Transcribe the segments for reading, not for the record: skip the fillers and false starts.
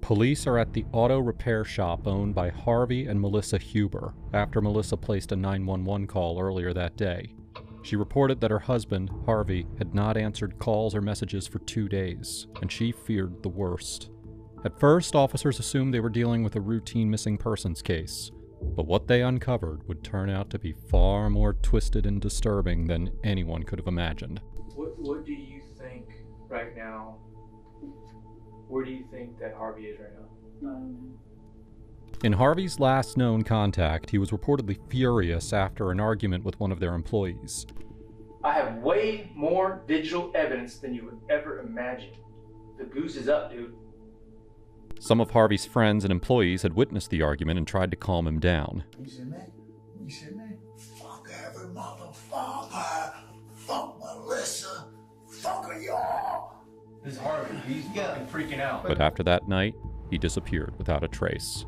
Police are at the auto repair shop owned by Harvey and Melissa Huber after Melissa placed a 911 call earlier that day. She reported that her husband, Harvey, had not answered calls or messages for 2 days, and she feared the worst. At first, officers assumed they were dealing with a routine missing persons case, but what they uncovered would turn out to be far more twisted and disturbing than anyone could have imagined. What do you think right now? Where do you think that Harvey is right now? In Harvey's last known contact, he was reportedly furious after an argument with one of their employees. I have way more digital evidence than you would ever imagine. The goose is up, dude. Some of Harvey's friends and employees had witnessed the argument and tried to calm him down. You see me? You see me? Fuck every motherfucker. Fuck Melissa. Fuck y'all. This is Harvey. He's fucking freaking out. But after that night, he disappeared without a trace.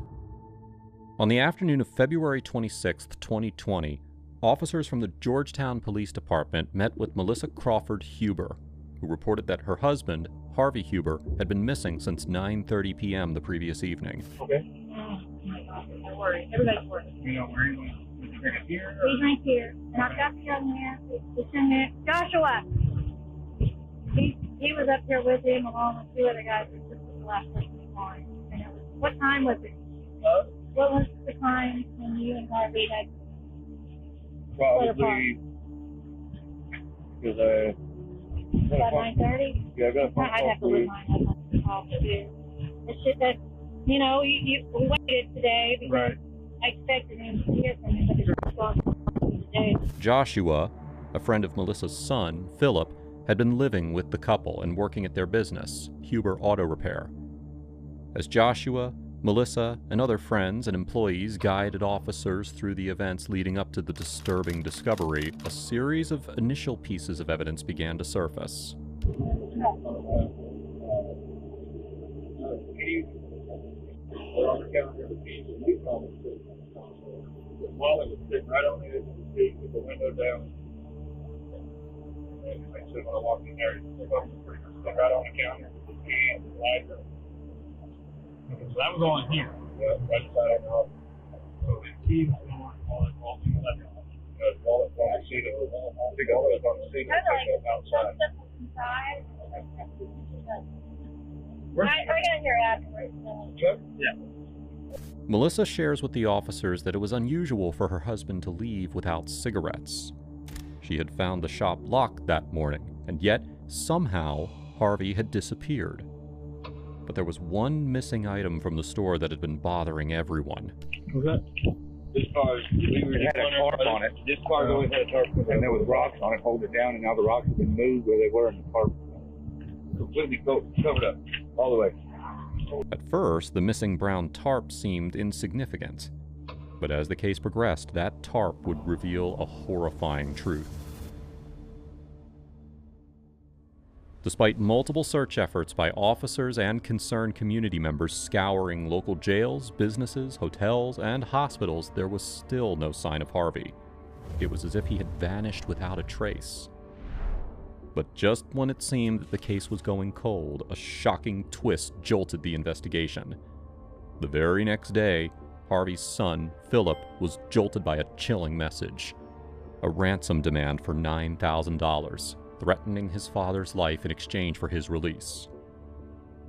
On the afternoon of February 26, 2020, officers from the Georgetown Police Department met with Melissa Crawford Huber, who reported that her husband, Harvey Huber, had been missing since 9:30 p.m. the previous evening. Okay. Don't worry. Everybody's working. You know, where are you? He's right here? He's right here. And I've got the young man. It's in there. Joshua! He was up here with him along with two other guys. This was the last person we saw. And it was, what time was it? What was the time when you and Harvey had Probably, because about 9:30? yeah, I got a phone I'd call have to for look you. mine up off too. It's just that, you know, we waited today because Right. I expected him to hear from him, but his response was today. Joshua, a friend of Melissa's son, Philip, had been living with the couple and working at their business, Huber Auto Repair. As Joshua, Melissa, and other friends and employees guided officers through the events leading up to the disturbing discovery, a series of initial pieces of evidence began to surface. Wallet was sitting right on the edge of the seat with the window down. And they said when I walked in there, it was pretty much sitting right on the counter with the key and the lighter. Okay, so that was all in here. Yeah, right beside our office. So the key was on the wallet on the left. The wallet on the seat of the big wallet on the seat of the outside. I got here afterwards. Yeah. Melissa shares with the officers that it was unusual for her husband to leave without cigarettes. She had found the shop locked that morning, and yet, somehow, Harvey had disappeared. But there was one missing item from the store that had been bothering everyone. What's that? This car, we had a tarp on it. This car always had a tarp, and there was rocks on it, hold it down, and now the rocks have been moved where they were, and the tarp completely covered up all the way. At first, the missing brown tarp seemed insignificant. But as the case progressed, that tarp would reveal a horrifying truth. Despite multiple search efforts by officers and concerned community members scouring local jails, businesses, hotels, and hospitals, there was still no sign of Harvey. It was as if he had vanished without a trace. But just when it seemed that the case was going cold, a shocking twist jolted the investigation. The very next day, Harvey's son, Philip, was jolted by a chilling message. A ransom demand for $9,000, threatening his father's life in exchange for his release.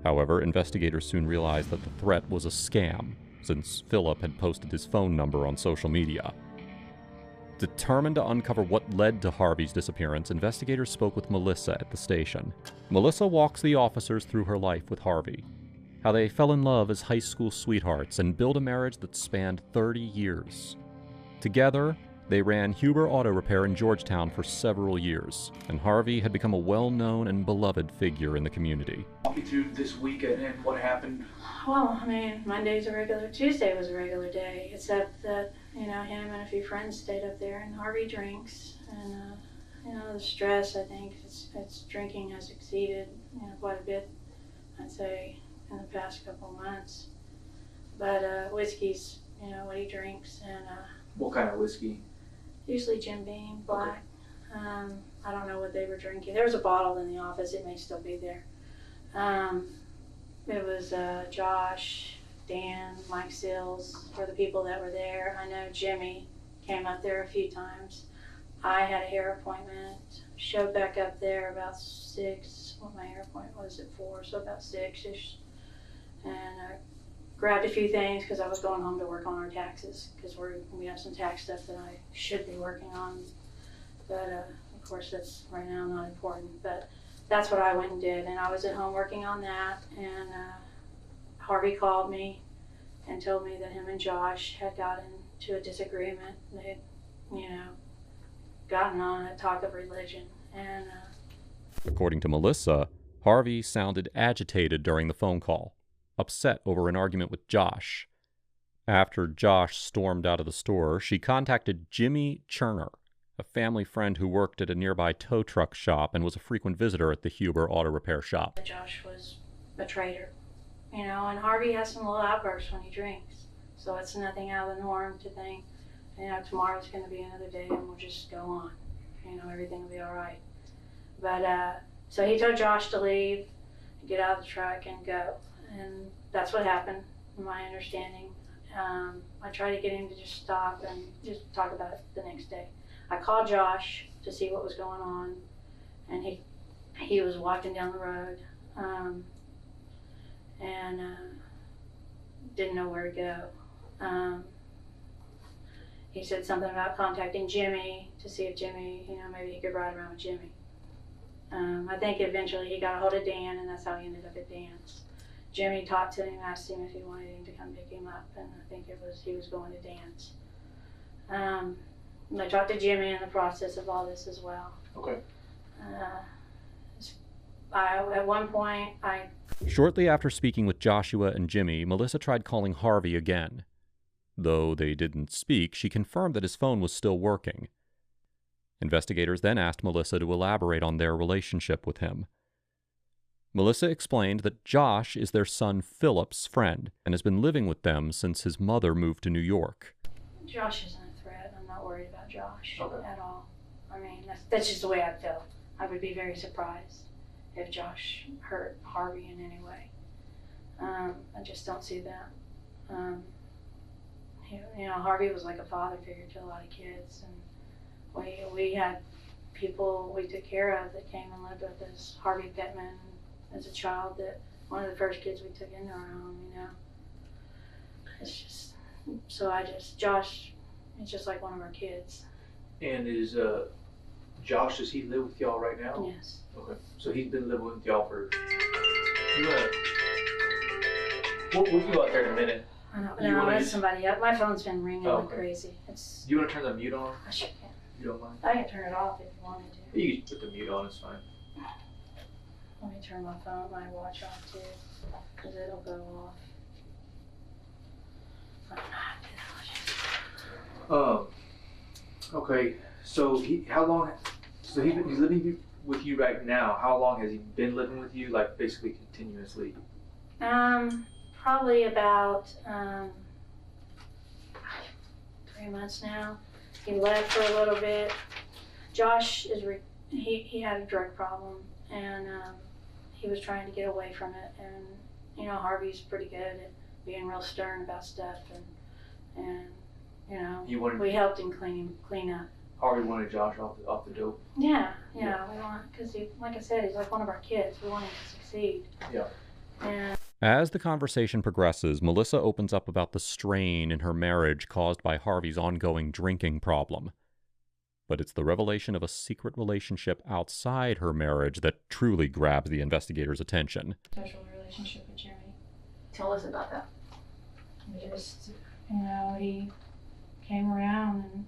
However, investigators soon realized that the threat was a scam, since Philip had posted his phone number on social media. Determined to uncover what led to Harvey's disappearance, investigators spoke with Melissa at the station. Melissa walks the officers through her life with Harvey, how they fell in love as high school sweethearts and built a marriage that spanned 30 years. Together, they ran Huber Auto Repair in Georgetown for several years, and Harvey had become a well-known and beloved figure in the community. Walk me through this week and what happened. Well, I mean, Monday's a regular, Tuesday was a regular day, except that, you know, him and a few friends stayed up there, and Harvey drinks, and, you know, the stress, I think, it's drinking has exceeded, you know, quite a bit, I'd say, in the past couple months. But whiskey's, you know, what he drinks, and What kind of whiskey? usually Jim Beam, black. I don't know what they were drinking. There was a bottle in the office. It may still be there. It was Josh, Dan, Mike Sills were the people that were there. I know Jimmy came up there a few times. I had a hair appointment, showed back up there about 6, well, my hair appointment was at 4, so about 6-ish. And I grabbed a few things because I was going home to work on our taxes because we have some tax stuff that I should be working on. But of course that's right now not important, but that's what I went and did. And I was at home working on that, and Harvey called me and told me that him and Josh had gotten into a disagreement. They had, you know, gotten on a talk of religion. And According to Melissa, Harvey sounded agitated during the phone call, upset over an argument with Josh. After Josh stormed out of the store, she contacted Jimmy Cherner, a family friend who worked at a nearby tow truck shop and was a frequent visitor at the Huber auto repair shop. Josh was a traitor, you know, and Harvey has some little outbursts when he drinks. So it's nothing out of the norm to think, you know, tomorrow's going to be another day and we'll just go on. You know, everything will be all right. But so he told Josh to leave, get out of the truck and go. And that's what happened, from my understanding. I tried to get him to just stop and just talk about it the next day. I called Josh to see what was going on, and he was walking down the road and didn't know where to go. He said something about contacting Jimmy to see if Jimmy, you know, maybe he could ride around with Jimmy. I think eventually he got a hold of Dan, and that's how he ended up at Dan's. Jimmy talked to him, asked him if he wanted him to come pick him up, and I think he was going to Dan's. I talked to Jimmy in the process of all this as well. Okay. At one point, Shortly after speaking with Joshua and Jimmy, Melissa tried calling Harvey again. Though they didn't speak, she confirmed that his phone was still working. Investigators then asked Melissa to elaborate on their relationship with him. Melissa explained that Josh is their son Philip's friend and has been living with them since his mother moved to New York. Josh isn't a threat. I'm not worried about Josh Okay. at all. I mean, that's just the way I feel. I would be very surprised if Josh hurt Harvey in any way. I just don't see that. You know, Harvey was like a father figure to a lot of kids, and we had people we took care of that came and lived with us. Harvey Pittman, as a child, that one of the first kids we took into our home, you know. It's just, Josh is just like one of our kids. And is Josh, does he live with y'all right now? Yes. Okay. So he's been living with y'all for. We'll go out there in a minute. I know, You no, wanna that's just- somebody else. My phone's been ringing Oh, like okay. crazy. Do you want to turn the mute on? I sure can. You don't mind? I can turn it off if you wanted to. You can put the mute on, it's fine. Let me turn my watch off too, because it'll go off. I don't know how to do that. Okay, so how long, so he's living with you right now. How long has he been living with you, like basically continuously? Probably about 3 months now. He left for a little bit. Josh he had a drug problem, and he was trying to get away from it. And you know, Harvey's pretty good at being real stern about stuff, and you know, we helped him clean up. Harvey wanted Josh off the dope. Yeah, we want, because like I said, he's like one of our kids. We want him to succeed. Yeah. And As the conversation progresses, Melissa opens up about the strain in her marriage caused by Harvey's ongoing drinking problem. But it's the revelation of a secret relationship outside her marriage that truly grabs the investigators' attention. special relationship with Jimmy. Tell us about that. He just, you know, he came around and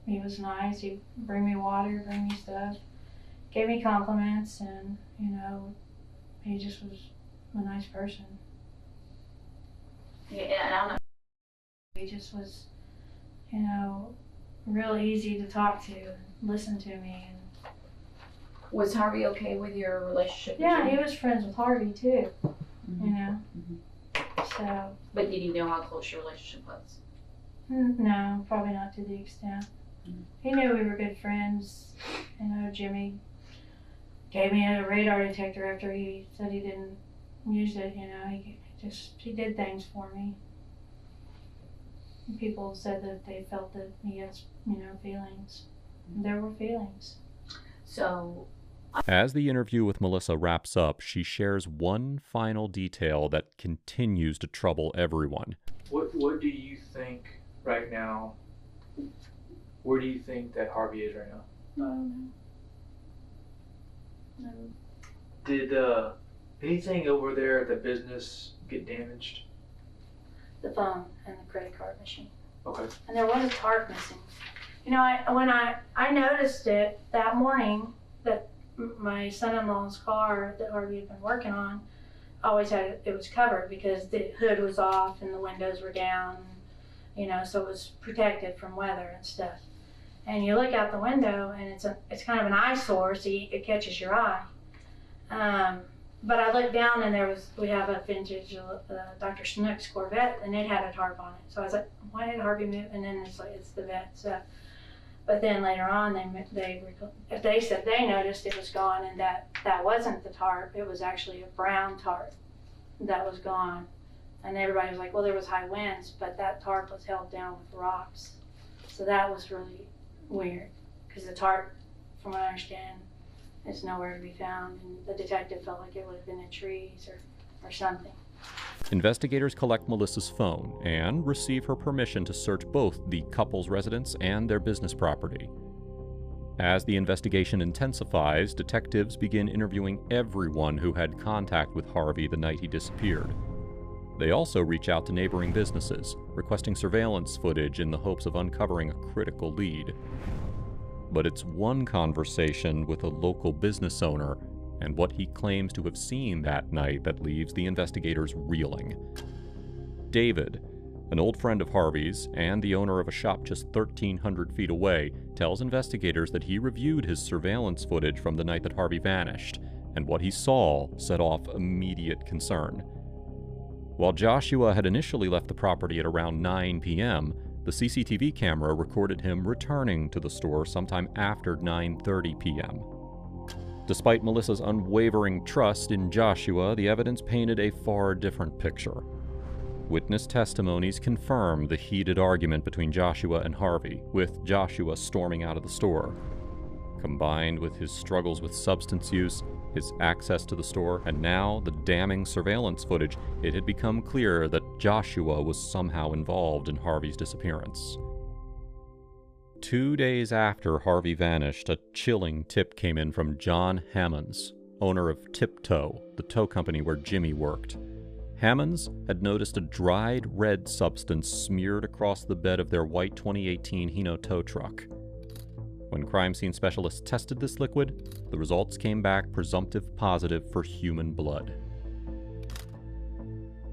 he was nice. He'd bring me water, bring me stuff, gave me compliments, and, you know, he just was a nice person. Yeah, I don't know. He just was, you know, real easy to talk to and listen to me. And Was Harvey okay with your relationship? yeah, with he Jimmy? was friends with Harvey too, Mhm. you know. Mhm. So, But did he know how close your relationship was? no, probably not to the extent. He knew we were good friends. You know, Jimmy gave me a radar detector after he said he didn't use it. You know, he did things for me. People said that they felt that he has, you know, feelings. And there were feelings. So, As the interview with Melissa wraps up, she shares one final detail that continues to trouble everyone. What do you think right now? Where do you think that Harvey is right now? No. Did anything over there at the business get damaged? The phone and the credit card machine. Okay. And there was a tarp missing. You know, when I noticed it that morning, that my son-in-law's car that Harvey had been working on always had, it was covered because the hood was off and the windows were down, you know, so it was protected from weather and stuff. And you look out the window and it's kind of an eyesore, so it catches your eye. But I looked down and we have a vintage Dr. Snook's Corvette and it had a tarp on it. So I was like, why did Harvey move? And then it's the vet. So, but then later on they said they noticed it was gone and that wasn't the tarp. It was actually a brown tarp that was gone. And everybody was like, well, there was high winds, but that tarp was held down with rocks. So that was really weird because the tarp, from what I understand, is nowhere to be found, and the detective felt like it would have been in trees or something. Investigators collect Melissa's phone and receive her permission to search both the couple's residence and their business property. As the investigation intensifies, detectives begin interviewing everyone who had contact with Harvey the night he disappeared. They also reach out to neighboring businesses, requesting surveillance footage in the hopes of uncovering a critical lead. But it's one conversation with a local business owner and what he claims to have seen that night that leaves the investigators reeling. David, an old friend of Harvey's and the owner of a shop just 1,300 feet away, tells investigators that he reviewed his surveillance footage from the night that Harvey vanished, and what he saw set off immediate concern. While Joshua had initially left the property at around 9 p.m., the CCTV camera recorded him returning to the store sometime after 9:30 p.m. Despite Melissa's unwavering trust in Joshua, the evidence painted a far different picture. Witness testimonies confirmed the heated argument between Joshua and Harvey, with Joshua storming out of the store. Combined with his struggles with substance use, his access to the store, and now the damning surveillance footage, it had become clear that Joshua was somehow involved in Harvey's disappearance. 2 days after Harvey vanished, a chilling tip came in from John Hammonds, owner of Tiptoe, the tow company where Jimmy worked. Hammonds had noticed a dried red substance smeared across the bed of their white 2018 Hino tow truck. When crime scene specialists tested this liquid, the results came back presumptive positive for human blood.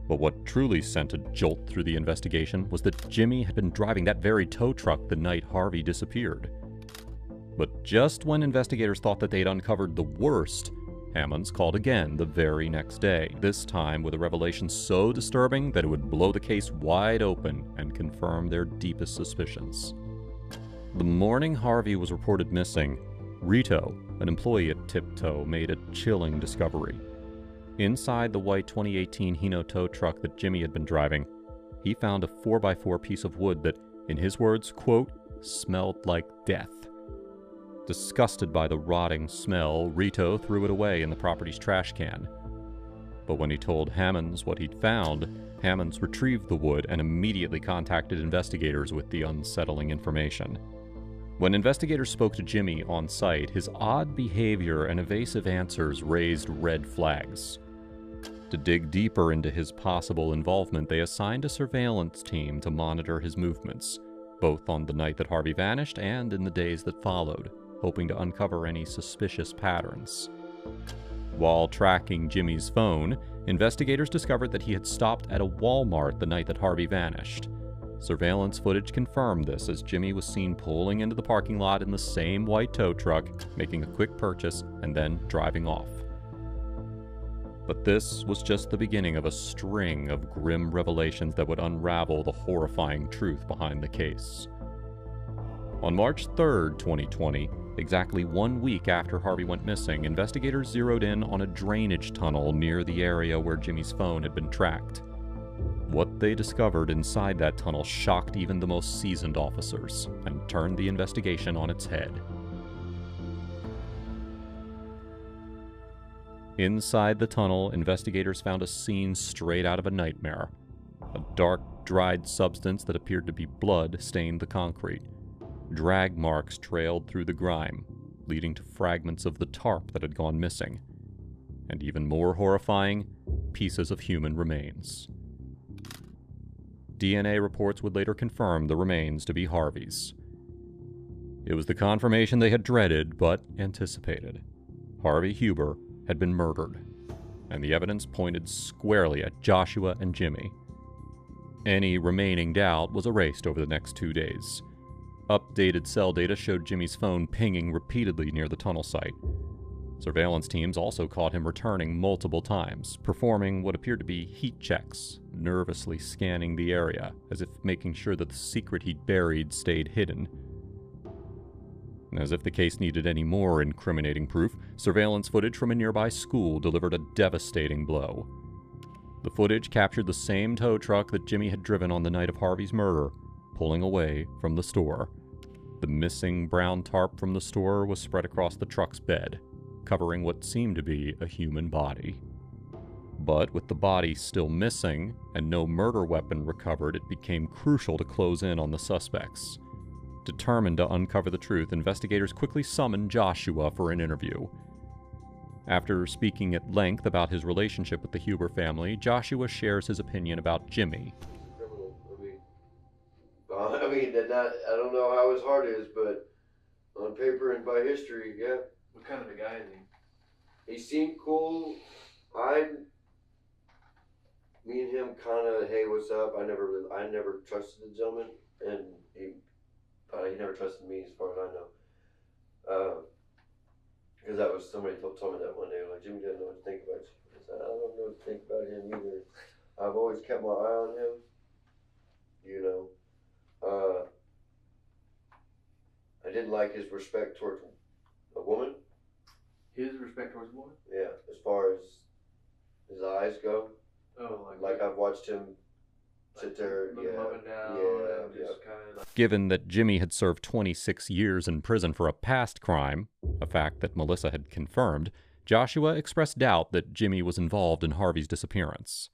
But what truly sent a jolt through the investigation was that Jimmy had been driving that very tow truck the night Harvey disappeared. But just when investigators thought that they'd uncovered the worst, Hammonds called again the very next day, this time with a revelation so disturbing that it would blow the case wide open and confirm their deepest suspicions. The morning Harvey was reported missing, Rito, an employee at Tiptoe, made a chilling discovery. Inside the white 2018 Hino tow truck that Jimmy had been driving, he found a 4x4 piece of wood that, in his words, quote, smelled like death. Disgusted by the rotting smell, Rito threw it away in the property's trash can. But when he told Hammonds what he'd found, Hammonds retrieved the wood and immediately contacted investigators with the unsettling information. When investigators spoke to Jimmy on site, his odd behavior and evasive answers raised red flags. To dig deeper into his possible involvement, they assigned a surveillance team to monitor his movements, both on the night that Harvey vanished and in the days that followed, hoping to uncover any suspicious patterns. While tracking Jimmy's phone, investigators discovered that he had stopped at a Walmart the night that Harvey vanished. Surveillance footage confirmed this as Jimmy was seen pulling into the parking lot in the same white tow truck, making a quick purchase, and then driving off. But this was just the beginning of a string of grim revelations that would unravel the horrifying truth behind the case. On March 3, 2020, exactly 1 week after Harvey went missing, investigators zeroed in on a drainage tunnel near the area where Jimmy's phone had been tracked. What they discovered inside that tunnel shocked even the most seasoned officers and turned the investigation on its head. Inside the tunnel, investigators found a scene straight out of a nightmare. A dark, dried substance that appeared to be blood stained the concrete. Drag marks trailed through the grime, leading to fragments of the tarp that had gone missing. And even more horrifying, pieces of human remains. DNA reports would later confirm the remains to be Harvey's. It was the confirmation they had dreaded but anticipated. Harvey Huber had been murdered, and the evidence pointed squarely at Joshua and Jimmy. Any remaining doubt was erased over the next 2 days. Updated cell data showed Jimmy's phone pinging repeatedly near the tunnel site. Surveillance teams also caught him returning multiple times, performing what appeared to be heat checks, nervously scanning the area, as if making sure that the secret he'd buried stayed hidden. As if the case needed any more incriminating proof, surveillance footage from a nearby school delivered a devastating blow. The footage captured the same tow truck that Jimmy had driven on the night of Harvey's murder, pulling away from the store. The missing brown tarp from the store was spread across the truck's bed, covering what seemed to be a human body. But with the body still missing and no murder weapon recovered, it became crucial to close in on the suspects. Determined to uncover the truth, investigators quickly summoned Joshua for an interview. After speaking at length about his relationship with the Huber family, Joshua shares his opinion about Jimmy. Criminal. I don't know how his heart is, but on paper and by history, yeah. What kind of a guy is he? He seemed cool. Me and him kind of, hey, what's up? I never trusted the gentleman, and he never trusted me, as far as I know. Because that was somebody told me that one day, like, Jimmy doesn't know what to think about you. I said, I don't know what to think about him either. I've always kept my eye on him, you know. I didn't like his respect towards a woman. His respect towards a woman? Yeah, as far as his eyes go. Oh, like I've watched him sit there, look him up and down, and just kind of like... Given that Jimmy had served 26 years in prison for a past crime, a fact that Melissa had confirmed, Joshua expressed doubt that Jimmy was involved in Harvey's disappearance.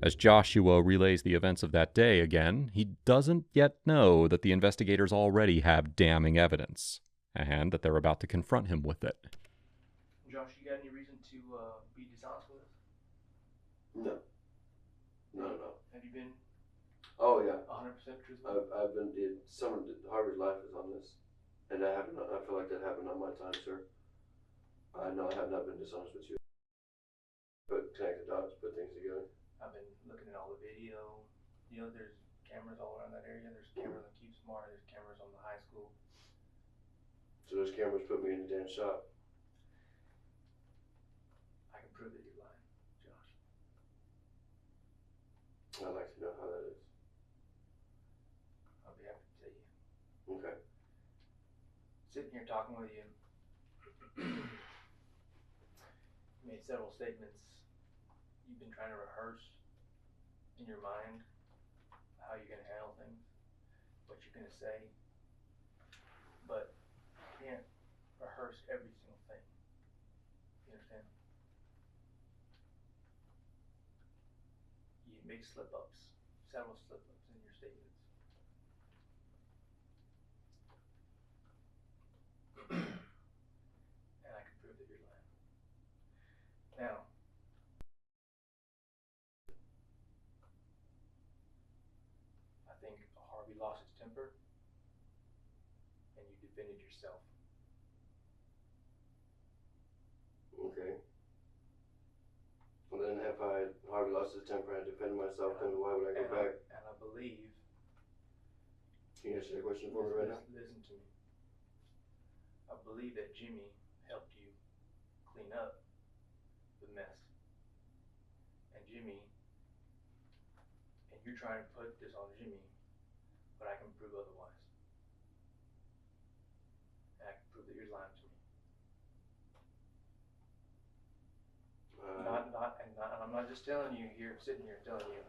As Joshua relays the events of that day again, he doesn't yet know that the investigators already have damning evidence, and that they're about to confront him with it. Josh, you got any reason to be dishonest with us? No. Have you been? Oh yeah. 100% truthful. I've been. Harvey's life is on this, and I feel like that happened on my time, sir. I know I have not been dishonest with you. But connect the dots, put things together. I've been looking at all the video. You know, there's cameras all around that area. There's cameras on Keep Smart. There's cameras on the high school. So those cameras put me in the damn shop. I can prove that you're lying, Josh. I'd like to know how that is. I'll be happy to tell you. Okay. Sitting here talking with you, you made several statements. You've been trying to rehearse in your mind how you're going to handle things, what you're going to say, but you can't rehearse every single thing. You understand? You make slip-ups, several slip-ups in your statements. And I can prove that you're lying. Now, I think Harvey lost his temper, and you defended yourself. Okay. Well then, if Harvey lost his temper and I defended myself, then why would I go back? And I believe... Can you answer that question for me right now? Listen to me. I believe that Jimmy helped you clean up the mess. And you're trying to put this on Jimmy, but I can prove otherwise. lying to me. I'm not just telling you here, sitting here telling you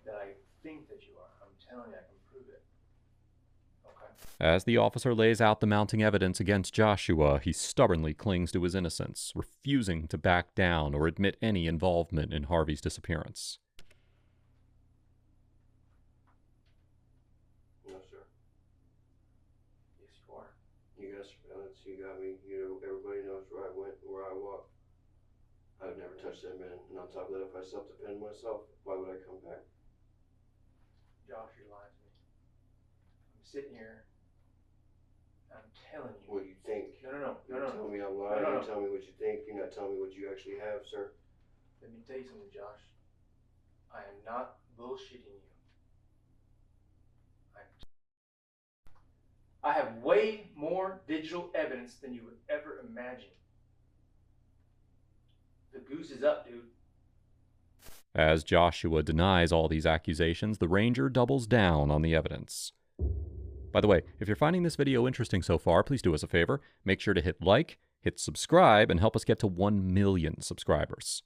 that I think that you are. I'm telling you I can prove it. Okay? As the officer lays out the mounting evidence against Joshua, he stubbornly clings to his innocence, refusing to back down or admit any involvement in Harvey's disappearance. No, sir. Yes, you are. You got surveillance. You got me. You know, everybody knows where I went, where I walked. I've never touched that man. And on top of that, if I self-defend myself, why would I come back? Josh, you're lying to me. I'm sitting here. I'm telling you. What you think? No. You're telling me I'm lying. No. You're telling me what you think. You're not telling me what you actually have, sir. Let me tell you something, Josh. I am not bullshitting you. I have way more digital evidence than you would ever imagine. The goose is up, dude. As Joshua denies all these accusations, the ranger doubles down on the evidence. By the way, if you're finding this video interesting so far, please do us a favor. Make sure to hit like, hit subscribe, and help us get to 1 million subscribers.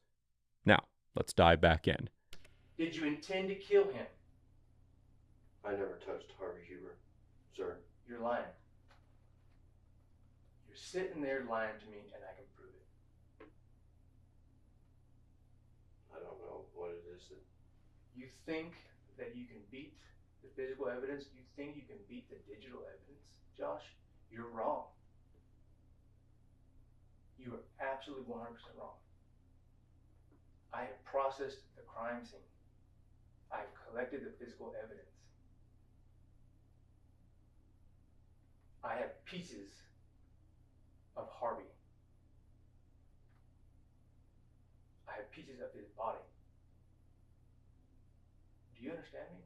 Now, let's dive back in. Did you intend to kill him? I never touched Harvey Huber, sir. You're lying. You're sitting there lying to me, and I can prove it. I don't know what it is that... You think that you can beat the physical evidence? You think you can beat the digital evidence? Josh, you're wrong. You are absolutely 100% wrong. I have processed the crime scene. I have collected the physical evidence. I have pieces of Harvey. I have pieces of his body. Do you understand me?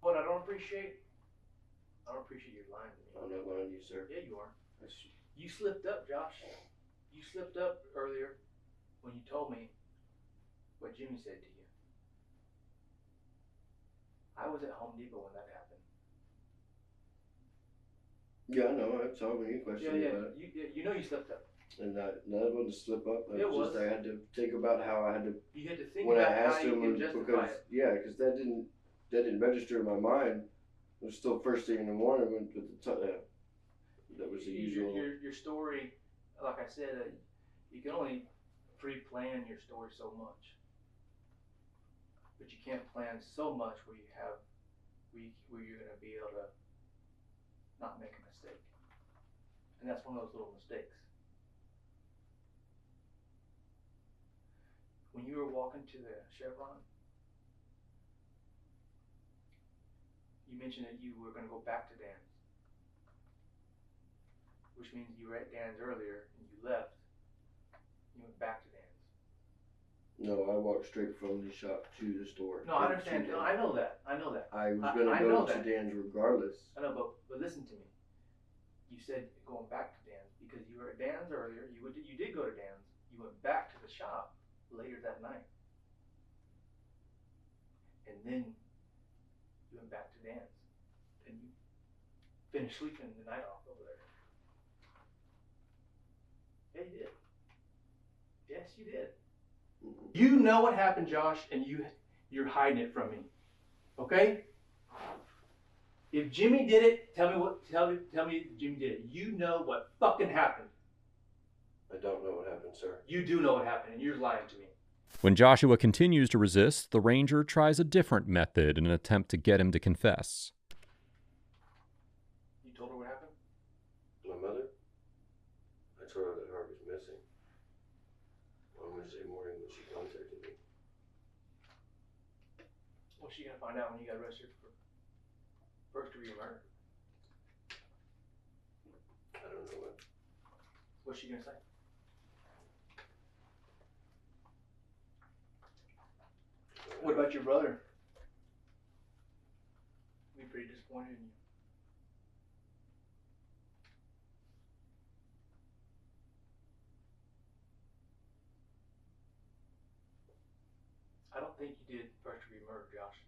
What I don't appreciate you lying to me. I'm not lying to you, sir. Yeah, you are. You slipped up, Josh. You slipped up earlier when you told me what Jimmy said to you. I was at Home Depot when that happened. Yeah, I know. I haven't told any question about it. You know you slipped up. And that wasn't a slip up. It was. I had to think about how I had to... You had to think when about I asked how you him, can justify because it. yeah, because that didn't register in my mind. It was still first thing in the morning when that was the usual. Your story, like I said, you can only pre-plan your story so much, but you can't plan so much where you're going to be able to not make a mistake, and that's one of those little mistakes. When you were walking to the Chevron, you mentioned that you were going to go back to Dan's, which means you were at Dan's earlier and you left. You went back to Dan's. No, I walked straight from the shop to the store. No, I understand. No, I know that. I know that. I was going to go to Dan's regardless. I know, but listen to me. You said going back to Dan's because you were at Dan's earlier. You did go to Dan's. You went back to the shop later that night, and then you went back to Dan's, and you finished sleeping the night off over there. Yeah, you did. Yes, you did. You know what happened, Josh, and you're hiding it from me. Okay? If Jimmy did it, tell me if Jimmy did it. You know what fucking happened. I don't know what happened, sir. You do know what happened, and you're lying to me. When Joshua continues to resist, the ranger tries a different method in an attempt to get him to confess. You told her what happened? My mother? I told her that Harvey's missing on Wednesday morning when she contacted me. What's she gonna find out when you got arrested for first-degree murder? I don't know what. What's she gonna say? What about your brother? He'll be pretty disappointed in you. I don't think you did first-degree murder, Josh.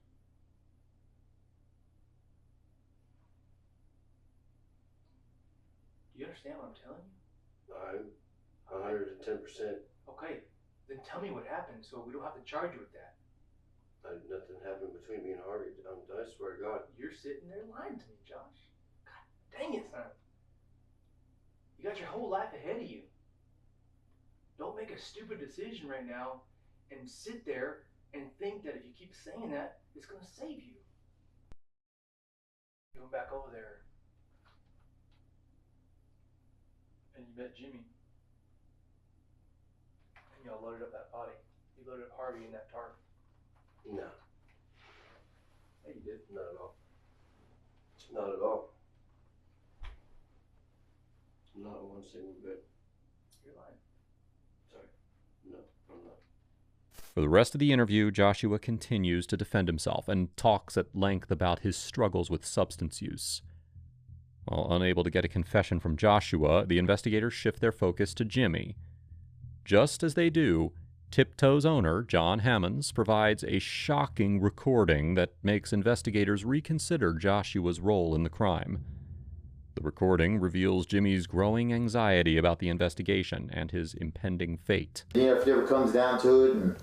understand what I'm telling you? I'm 110%. Okay, then tell me what happened so we don't have to charge you with that. Nothing happened between me and Harvey. I swear to God. You're sitting there lying to me, Josh. God dang it, son. You got your whole life ahead of you. Don't make a stupid decision right now and sit there and think that if you keep saying that, it's going to save you. You went back over there and you met Jimmy. And y'all loaded up that body. You loaded up Harvey in that tarp. No. Yeah, you did. Not at all. Not at all. Not one single bit. You're lying. Sorry. No, I'm not. For the rest of the interview, Joshua continues to defend himself and talks at length about his struggles with substance use. While unable to get a confession from Joshua, the investigators shift their focus to Jimmy. Just as they do, Tiptoe's owner, John Hammonds, provides a shocking recording that makes investigators reconsider Joshua's role in the crime. The recording reveals Jimmy's growing anxiety about the investigation and his impending fate. Yeah, if it ever comes down to it, and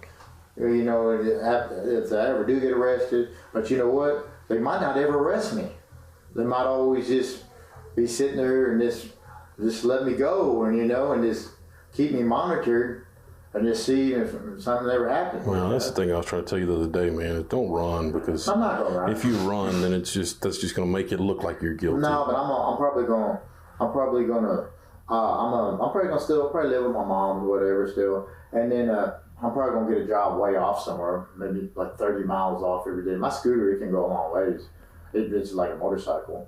you know, if I ever do get arrested, but you know what? They might not ever arrest me. They might always just be sitting there and just let me go, and you know, and just keep me monitored. And just see if something ever happens. Well, that's the thing I was trying to tell you the other day, man. Don't run, because I'm not gonna run. If you run, then that's just going to make it look like you're guilty. No, but I'm probably gonna still probably live with my mom or whatever still, and then I'm probably gonna get a job way off somewhere, maybe like 30 miles off every day. My scooter, it can go a long ways. It's like a motorcycle,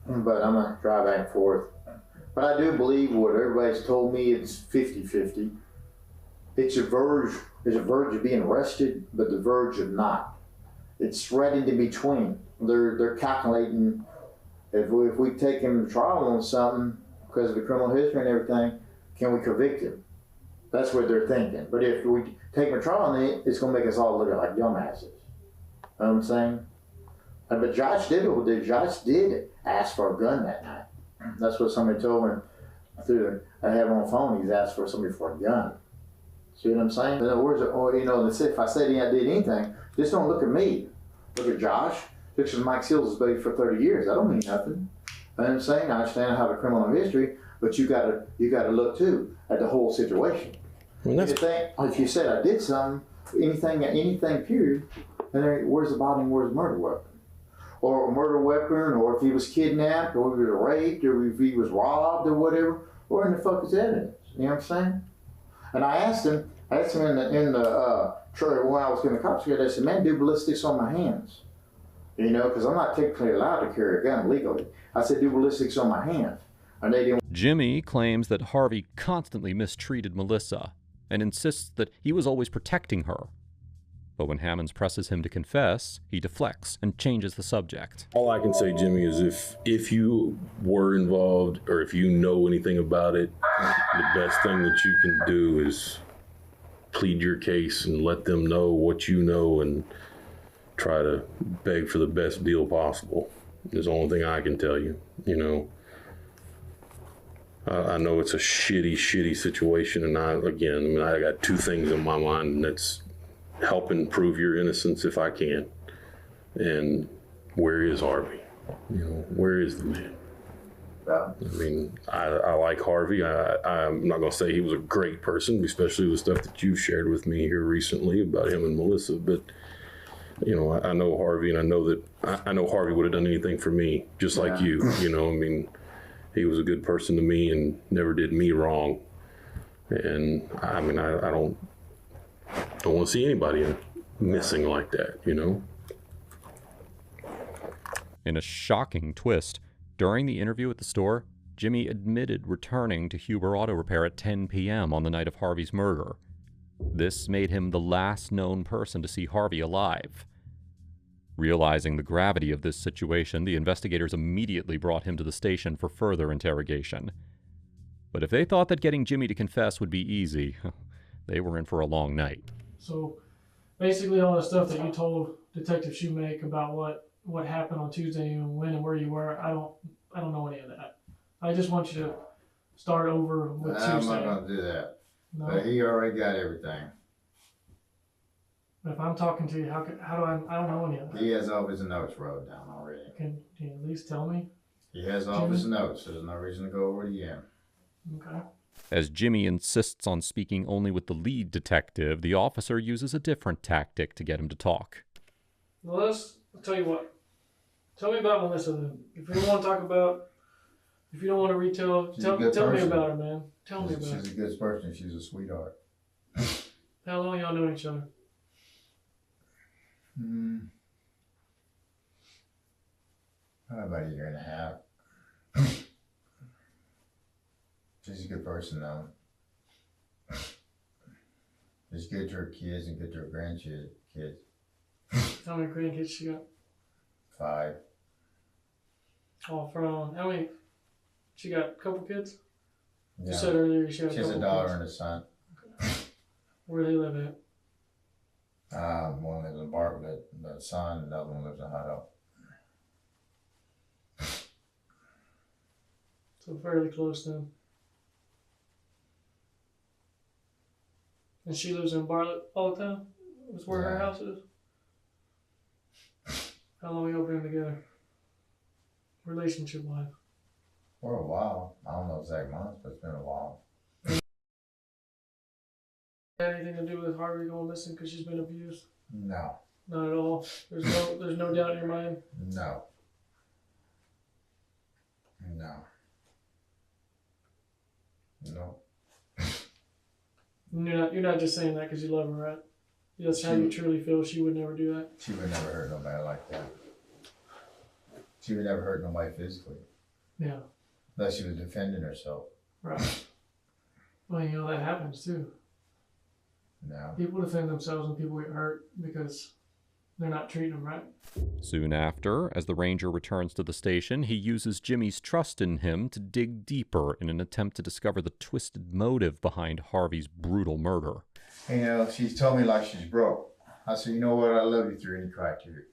but I'm gonna drive back and forth. But I do believe what everybody's told me, it's 50-50. It's a verge of being arrested, but the verge of not. It's right in between. They're calculating if we take him to trial on something because of the criminal history and everything, can we convict him? That's what they're thinking. But if we take him to trial on it, it's going to make us all look like dumbasses. You know what I'm saying? But Josh did what he did. Josh did ask for a gun that night. That's what somebody told me. I have on the phone, he's asked for somebody for a gun. See what I'm saying? In other words, you know, if I said I did anything, just don't look at me. Look at Josh. Look at Mike Seals' buddy for 30 years. That don't mean nothing. You know what I'm saying? I understand I have a criminal history, but you gotta look too at the whole situation. If you said I did something, anything period, then where's the body and where's the murder weapon? Or a murder weapon, or if he was kidnapped, or if he was raped, or if he was robbed, or whatever, where in the fuck is evidence? You know what I'm saying? And I asked him in the trailer when I was getting the cops here, I said, man, do ballistics on my hands. You know, because I'm not technically allowed to carry a gun legally. I said, do ballistics on my hands. And they didn't. Jimmy claims that Harvey constantly mistreated Melissa and insists that he was always protecting her. But when Hammonds presses him to confess, he deflects and changes the subject. All I can say, Jimmy, is if you were involved or if you know anything about it, the best thing that you can do is plead your case and let them know what you know and try to beg for the best deal possible. It's the only thing I can tell you, you know. I know it's a shitty situation, and I got two things in my mind, and that's helping prove your innocence if I can. And where is Harvey? You know, where is the man? I mean, I like Harvey. I'm not going to say he was a great person, especially the stuff that you've shared with me here recently about him and Melissa. But, you know, I know Harvey, and I know Harvey would have done anything for me, just like you. You know, I mean, he was a good person to me and never did me wrong. And I mean, I don't want to see anybody missing like that, you know? In a shocking twist, during the interview at the store, Jimmy admitted returning to Huber Auto Repair at 10 p.m. on the night of Harvey's murder. This made him the last known person to see Harvey alive. Realizing the gravity of this situation, the investigators immediately brought him to the station for further interrogation. But if they thought that getting Jimmy to confess would be easy, they were in for a long night. So basically all the stuff that you told Detective Shoemake about what happened on Tuesday and when and where you were, I don't know any of that. I just want you to start over with Tuesday? I'm not gonna do that. No. But he already got everything. If I'm talking to you, how do I don't know any of that. He has all his notes wrote down already. Can you at least tell me? He has all his notes. There's no reason to go over it again. Okay. As Jimmy insists on speaking only with the lead detective, the officer uses a different tactic to get him to talk. Well, I'll tell you what. Tell me about Melissa then. If you don't want to talk about, if you don't want to retell, tell me about her, man. Tell me about her. She's a good person. She's a sweetheart. How long y'all known each other? Probably about a year and a half. She's a good person, though. She's good to her kids and good to her grandkids. How many grandkids she got? 5. All from, how many? She got a couple kids? Yeah. You said earlier she had a She has couple a daughter kids. and a son. Where do they live at? One lives in Bartlett, the son, and the other one lives in Hutto. So fairly close then. And she lives in Bartlett all the time? That's where her house is? How long y'all been together? Relationship-wise? For a while. I don't know exact months, but it's been a while. Had anything to do with Harvey going missing because she's been abused? No. Not at all. There's no doubt in your mind. No. No. No. You're not just saying that because you love her, right? That's how you truly feel. She would never do that. She would never hurt nobody like that. She would never hurt nobody physically. Yeah. Unless she was defending herself. Right. Well, you know that happens too. No. People defend themselves and people get hurt because they're not treating them right. Soon after, as the ranger returns to the station, he uses Jimmy's trust in him to dig deeper in an attempt to discover the twisted motive behind Harvey's brutal murder. You know, she's told me like she's broke. I said, you know what, I love you through any criteria.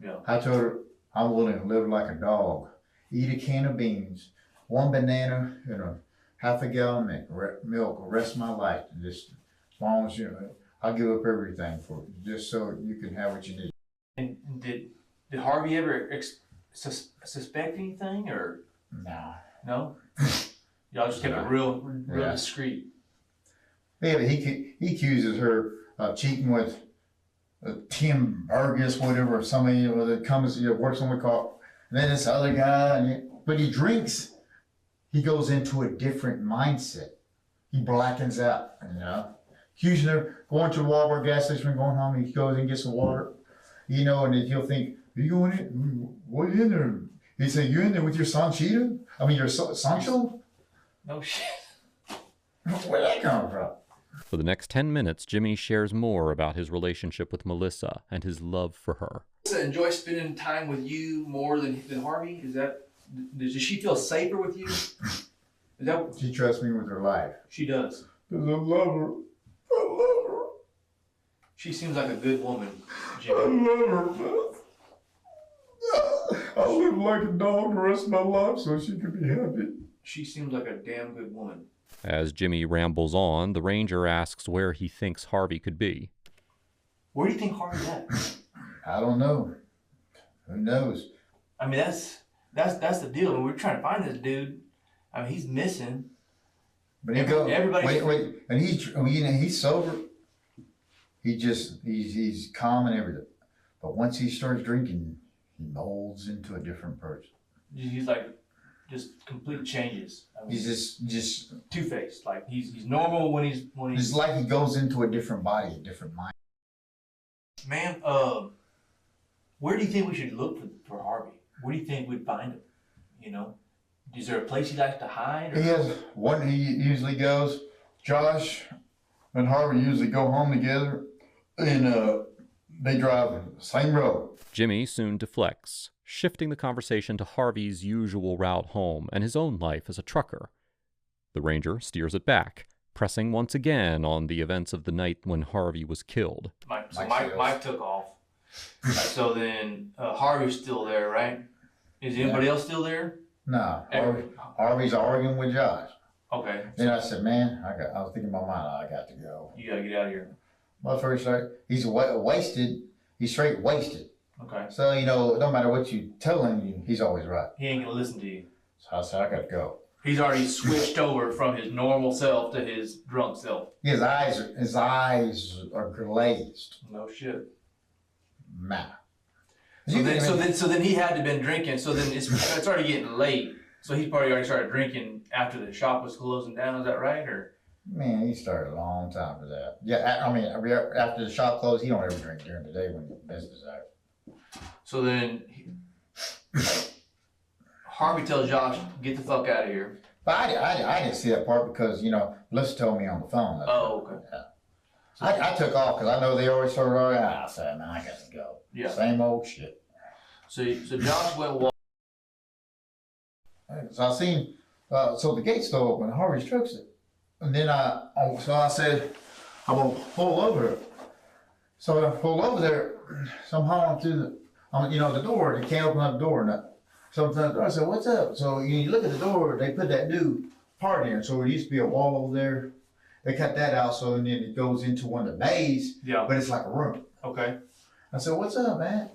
Yeah. I told her I'm willing to live like a dog, eat a can of beans, 1 banana, and a half a gallon of milk the rest of my life. Just as long as I'll give up everything for you, just so you can have what you need. And did Harvey ever suspect anything or? No? Y'all just kept it real discreet. Yeah, but he accuses her of cheating with Tim Burgess, whatever, somebody that comes, works on the car. And then this other guy, but he drinks. He goes into a different mindset. He blackens out, Accusing her, going to the Walmart gas station and going home, he goes and gets some water, and then he'll think, are you going in? What are you in there? He said, you in there with your Sanchita? I mean, your Sancho? No shit. Where'd that come from? For the next 10 minutes, Jimmy shares more about his relationship with Melissa and his love for her. Melissa enjoy spending time with you more than Harvey? Does she feel safer with you? She trusts me with her life. She does. Because I love her. I love her. She seems like a good woman, Jimmy. I love her, man. I'll live like a dog the rest of my life so she can be happy. She seems like a damn good woman. As Jimmy rambles on, the ranger asks where he thinks Harvey could be. Where do you think Harvey's at? I don't know. Who knows? I mean, that's the deal. I mean, we're trying to find this dude. I mean, he's missing. But everybody. Wait, and he's sober. He's calm and everything. But once he starts drinking, he molds into a different person. He's like, just complete changes. I mean, He's just two-faced. Like he's normal when he's. It's like he goes into a different body, a different mind. Man, where do you think we should look for Harvey? Where do you think we'd find him? Is there a place he likes to hide? Or? He has one. He usually goes. Josh and Harvey usually go home together, and they drive the same road. Jimmy soon deflects, shifting the conversation to Harvey's usual route home and his own life as a trucker. The ranger steers it back, pressing once again on the events of the night when Harvey was killed. Mike took off. So then Harvey's still there, right? Is anybody else still there? No, Harvey's arguing with Josh. Okay. Then I said, man, I was thinking in my mind, I got to go. You gotta get out of here. Motherfucker started, he's wasted. He's straight wasted. Okay. So, you know, no matter what you tell him, he's always right. He ain't gonna listen to you. So I said, I got to go. He's already switched over from his normal self to his drunk self. His eyes are glazed. No shit. Man. So then he had to been drinking. So then it's already getting late. So he's probably already started drinking after the shop was closing down. Is that right? Or man, he started a long time for that. Yeah, I mean, after the shop closed, he don't ever drink during the day when the business is out. So then Harvey tells Josh, "Get the fuck out of here." But I didn't see that part because, you know, Melissa told me on the phone. Oh, okay. Yeah. I took off because I know they always started already. I said, man, I got to go. Yeah. Same old shit. So Josh went walk. So I seen, so the gate's still open. Harvey's truck's it. And then so I said, I'm going to pull over. So I pulled over there. So I'm hauling through the door. They can't open up the door or nothing. So I said, what's up? So you look at the door, they put that new part in. So there used to be a wall over there. They cut that out, so then it goes into one of the bays. Yeah. But it's like a room. Okay. I said, what's up, man?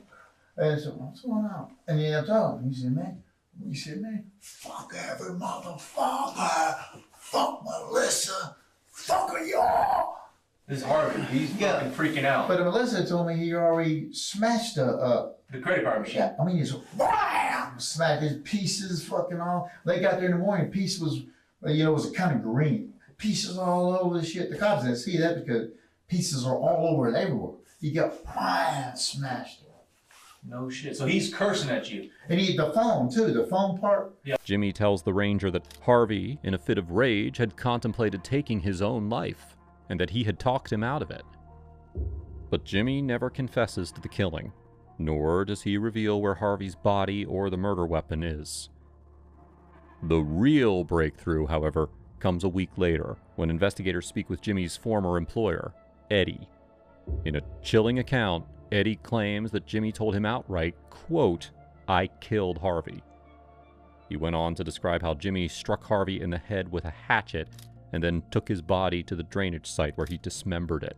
And I said, what's going on? And then I'm talking. He said, man, fuck every motherfucker. Fuck Melissa. Fuck y'all. This is Harvey. He's fucking freaking out. But Melissa told me he already smashed the credit card machine. Yeah, I mean, he's bam, smacked his pieces, fucking all. They got there in the morning. Piece was, it was kind of green. Pieces all over the shit. The cops didn't see that because pieces are all over and everywhere. He got bam, smashed it. No shit. So he's cursing at you. And the phone too. The phone part. Yeah. Jimmy tells the ranger that Harvey, in a fit of rage, had contemplated taking his own life, and that he had talked him out of it. But Jimmy never confesses to the killing, nor does he reveal where Harvey's body or the murder weapon is. The real breakthrough, however, comes a week later, when investigators speak with Jimmy's former employer, Eddie. In a chilling account, Eddie claims that Jimmy told him outright, quote, "I killed Harvey." He went on to describe how Jimmy struck Harvey in the head with a hatchet and then took his body to the drainage site where he dismembered it.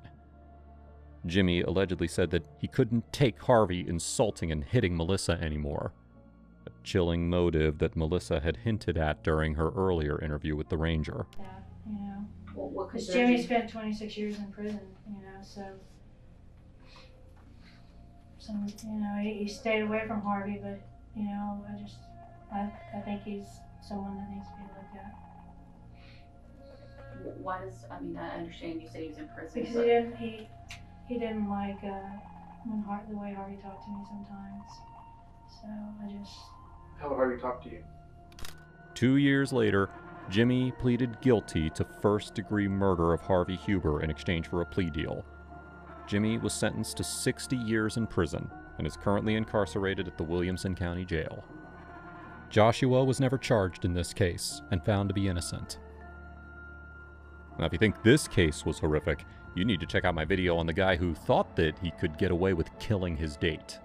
Jimmy allegedly said that he couldn't take Harvey insulting and hitting Melissa anymore, a chilling motive that Melissa had hinted at during her earlier interview with the ranger. Yeah, What because Jimmy spent 26 years in prison, so he stayed away from Harvey, but, I think he's someone that needs to be looked at. Why does, I understand you said he was in prison. Because he didn't like the way Harvey talked to me sometimes. So How would Harvey talk to you? 2 years later, Jimmy pleaded guilty to first-degree murder of Harvey Huber in exchange for a plea deal. Jimmy was sentenced to 60 years in prison and is currently incarcerated at the Williamson County Jail. Joshua was never charged in this case and found to be innocent. Now, if you think this case was horrific, you need to check out my video on the guy who thought that he could get away with killing his date.